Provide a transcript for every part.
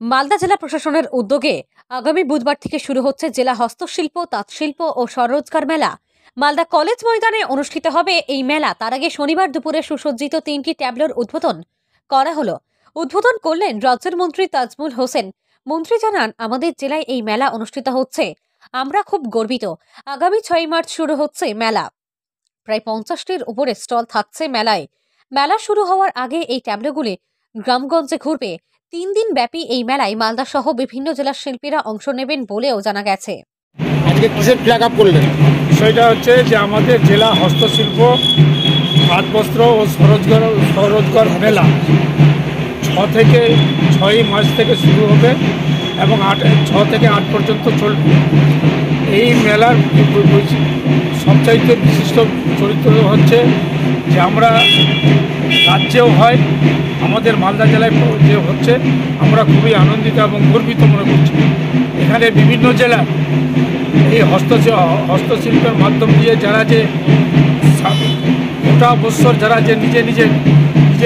মালদা জেলা প্রশাসনের উদ্যোগে আগামী বুধবার থেকে শুরু হচ্ছে জেলা হস্তশিল্প, তাঁতশিল্প ও স্বরোজগার মেলা। মালদা কলেজ ময়দানে অনুষ্ঠিত হবে এই মেলা। তার আগে শনিবার দুপুরে সুসজ্জিত 3টি ট্যাবলোর উদ্বোধন করা হলো। উদ্বোধন করলেন রাজ্যের মন্ত্রী তাজমুল হোসেন। মন্ত্রী জানান, আমাদের জেলায় এই মেলা অনুষ্ঠিত হচ্ছে, আমরা খুব গর্বিত। আগামী 6 মার্চ শুরু হচ্ছে মেলা। প্রায় 50টির উপরে স্টল থাকছে মেলায়। মেলা শুরু হওয়ার আগে এই ট্যাবলোগুলি গ্রামগঞ্জে ঘুরবে। 3 দিন ব্যাপী এই মেলায় মালদা সহ বিভিন্ন জেলার শিল্পীরা অংশ নেবেন বলেও জানা গেছে। আজকে কিসের ফ্ল্যাগ আপ করলেন? সেটা হচ্ছে যে আমাদের জেলা হস্তশিল্প, পাট বস্ত্র ও স্বরোজগার মেলা 6 মার্চ থেকে শুরু হবে এবং 6 থেকে 8 পর্যন্ত চলবে। এই মেলার সবচাইতে বিশিষ্ট চরিত্র হচ্ছে যে আমরা রাজ্যেও হয়, আমাদের মালদা জেলায় যে হচ্ছে, আমরা খুবই আনন্দিত এবং গর্বিত মনে করছি। এখানে বিভিন্ন জেলার এই হস্তশিল্পের মাধ্যম দিয়ে যারা যে গোটা বছর যারা যে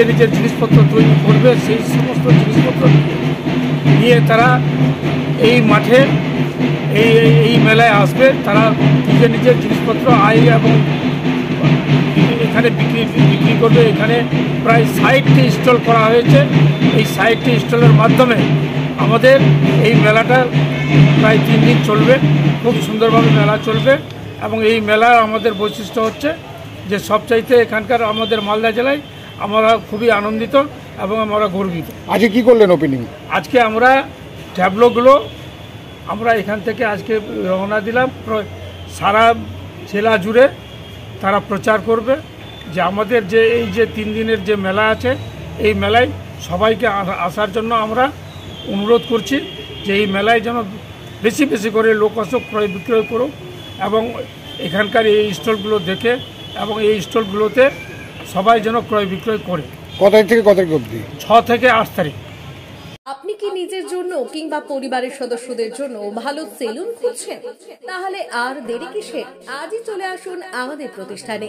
নিজের জিনিসপত্র তৈরি করবে, সেই সমস্ত জিনিসপত্র নিয়ে তারা এই মাঠে এই মেলায় আসবে। তারা নিজের জিনিসপত্র আয় এবং এখানে বিক্রি করবে। এখানে প্রায় 60টি স্টল করা হয়েছে। এই 60টি স্টলের মাধ্যমে আমাদের এই মেলাটা প্রায় 3 দিন চলবে। খুব সুন্দরভাবে মেলা চলবে এবং এই মেলার আমাদের বৈশিষ্ট্য হচ্ছে যে সবচাইতে এখানকার আমাদের মালদা জেলায় আমরা খুবই আনন্দিত এবং আমরা গর্বিত। আজকে কি করলেন ওপেনিং? আজকে আমরা ট্যাবলোগুলো আমরা এখান থেকে আজকে রওনা দিলাম। সারা জেলা জুড়ে তারা প্রচার করবে যে আমাদের যে এই যে 3 দিনের যে মেলা আছে, এই মেলায় সবাইকে আসার জন্য আমরা অনুরোধ করছি যে এই মেলায় যেন বেশি বেশি করে লোক আসুক, ক্রয় বিক্রয় করুক এবং এখানকার এই স্টলগুলো দেখে এবং এই স্টলগুলোতে সবাই যেন ক্রয় বিক্রয় করে। কত তারিখ থেকে কত তারিখ অবধি? 6 থেকে 8 তারিখ। আপনি কি নিজের জন্য কিংবা পরিবারের সদস্যদের জন্য ভালো সেলুন খুঁজছেন? তাহলে আর দেরি কিসের? আজই চলে আসুন আমাদের প্রতিষ্ঠানে।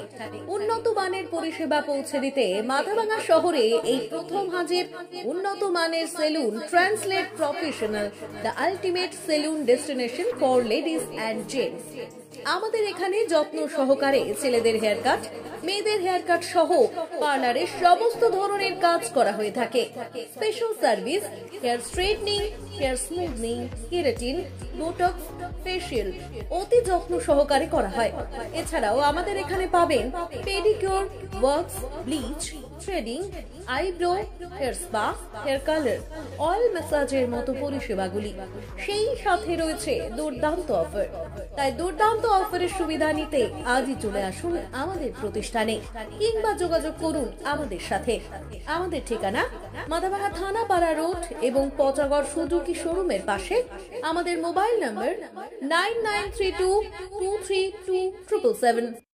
উন্নত মানের পরিষেবা পৌঁছে দিতে মাথাভাঙা শহরে এই প্রথম হাজির উন্নত মানের salon translate professional, the ultimate salon destination for ladies and gents. আমাদের এখানে যত্ন সহকারে ছেলেদের হেয়ার কাট, মেয়েদের হেয়ার কাট সহ পার্লারের সমস্ত ধরনের কাজ করা হয়ে থাকে। Special service, hair straightening, hair smoothing, keratin, botox, facial অতি যত্ন সহকারে করা হয়। এছাড়াও আমাদের এখানে পাবেন pedicure, wax, bleach, threading, eyebrow, hair spa, hair colour, oil ম্যাসাজের মতো পরিষেবাগুলি। সেই সাথে রয়েছে দুর্দান্ত অফার। তাই দুর্দান্ত অফারের সুবিধা নিতে আজই চলে আসুন আমাদের প্রতিষ্ঠানে কিংবা যোগাযোগ করুন আমাদের সাথে। আমাদের ঠিকানা মাথাভাঙা থানাপাড়া রোড এবং পচাগড় সুজুকি শোরুমের পাশে। আমাদের মোবাইল নম্বর 9932232777।